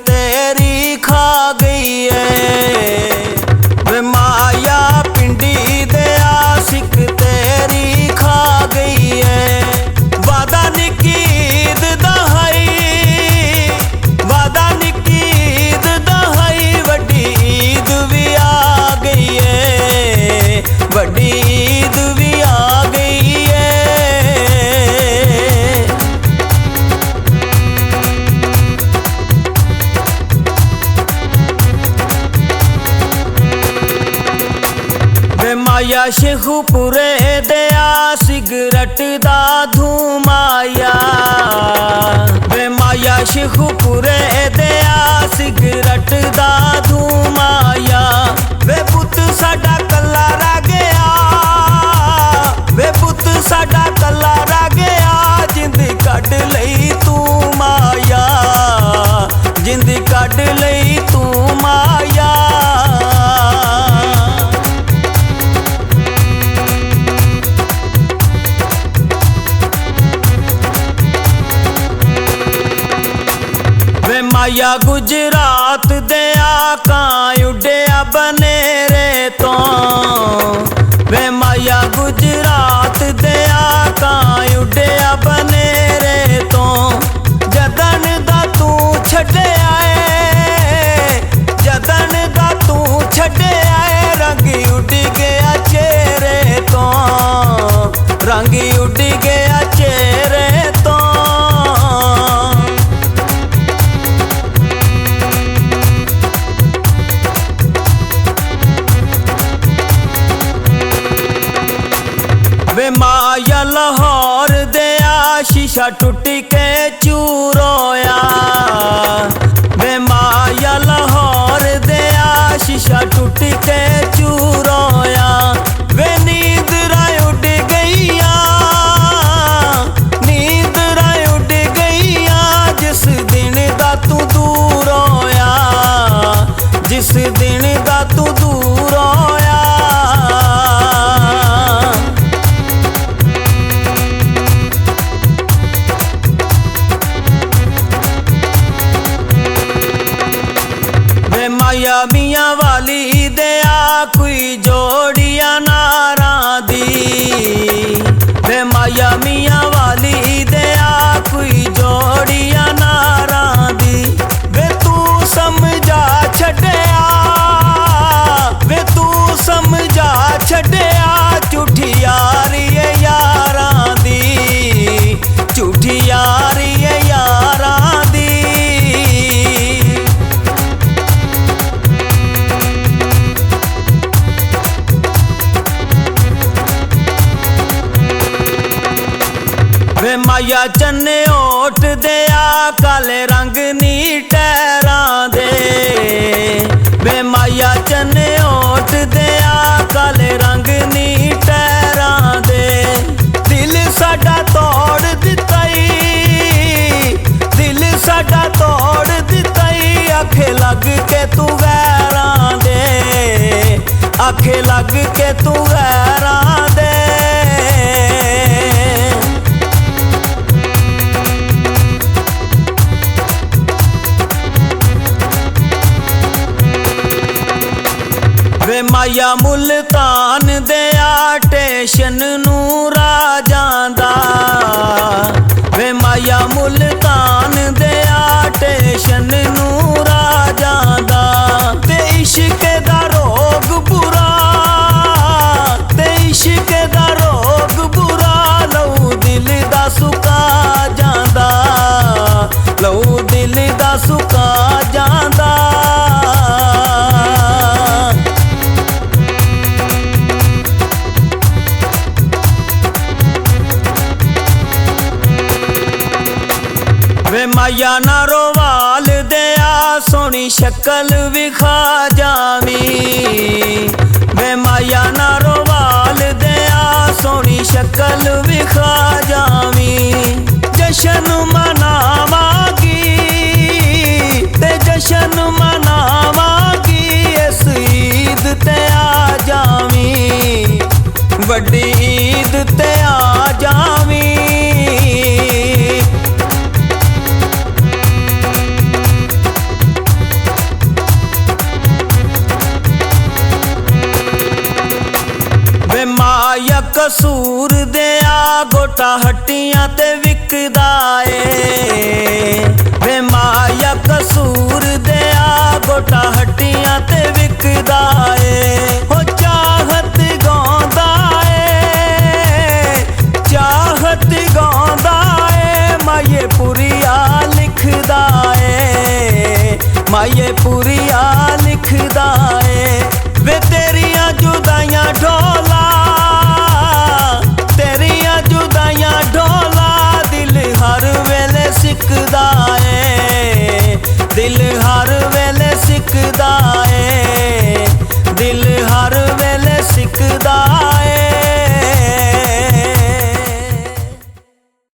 तेरी खा गई है। वे माया पिंडी दे आशिक तेरी खा गई है। वादा निकी ईद दहाई, वादा निकी ईद दहाई, वड्डी ईद भी आ गई है, वड्डी ईद भी आ गई है। माया शेखुपुरे दया सिगरट दा धुमाया। वे माया शेखुपुरे दया सिगरट दा धुमाया। वे पुत साडा कल्ला रह गया, वे पुत साडा कल्ला रह गया। जिंद कढ लई तू माया, जिंद कढ लई तू माया। माया गुजरात दे आका उड्या बनेरे तो। वे माया गुजरात दे आका उड्या बनेरे तो। जदन दा तू छड्या है, जदन दा तू छड्या है। रंग उड़ गया चेहरे तो, रंग उड़ गया चेहरे तो। वे माया लाहौर दया शीशा टूट के चूर होया। वे माया लाहौर दया शीशा टूट के चूर होया। वे नींद राय उड़ गईया, नींद राय उड़ गईया। जिस दिन दा तू दूर होया, जिस दिन दा तू दूर होया। माया मियां वाली दया कोई जोड़िया नारा दी। वे माया मियां वाली दया कोई जोड़िया नारा दी। वे तू समझा छड्या, वे तू समझा छड्या। झूठी यारी है यारां दी, झूठी यारी है यारां दी। वे माया चन्ने ओठ दया काले रंग नी टहरां दे। वे माया चन्ने ओठ दया काले रंग नी टहरां दे। दिल साडा तोड़ दिताई, दिल साडा तोड़ दिताई। आखे लग के तू वैरां दे, आखे लग के तू वैरां दे। वे माया मुल्तान दया स्टेशन नू राजां दा। वे माया मुल्तान दया स्टेशन नू राजां दा। ते इश्क दा रोग बुरा, ते इश्क दा रोग बुरा। लहू दिल दा सुका जांदा, लहू दिल दा सुका जांदा। वे माया नारोवाल दया सोनी शक्ल विखा जावी। वे माया नारोवाल दया सोनी शक्ल विखा जावी। जशन मनावागी, ते जशन मनावागी। इस ईद ते आ जावी, वड्डी ईद ते आ जावी। ਮਾਇਆ ਕਸੂਰ ਦਿਆ ਗੋਟਾ ਹੱਟੀਆਂ ਤੇ ਵਿਕਦਾ ਏ ਵੇ ਮਾਇਆ ਕਸੂਰ ਦਿਆ ਗੋਟਾ ਹੱਟੀਆਂ ਤੇ ਵਿਕਦਾ ਏ ਹੋ ਚਾਹਤ ਗਾਉਂਦਾ ਏ ਚਾਹਤ ਗਾਉਂਦਾ ਏ ਮਾਏ ਪੁਰੀਆ ਲਿਖਦਾ ਏ ਮਾਏ ਪੁਰੀਆ ਲਿਖਦਾ ਏ ਵੇ ਤੇਰੀਆਂ ਜੁਦਾਈਆਂ ਢੋਲ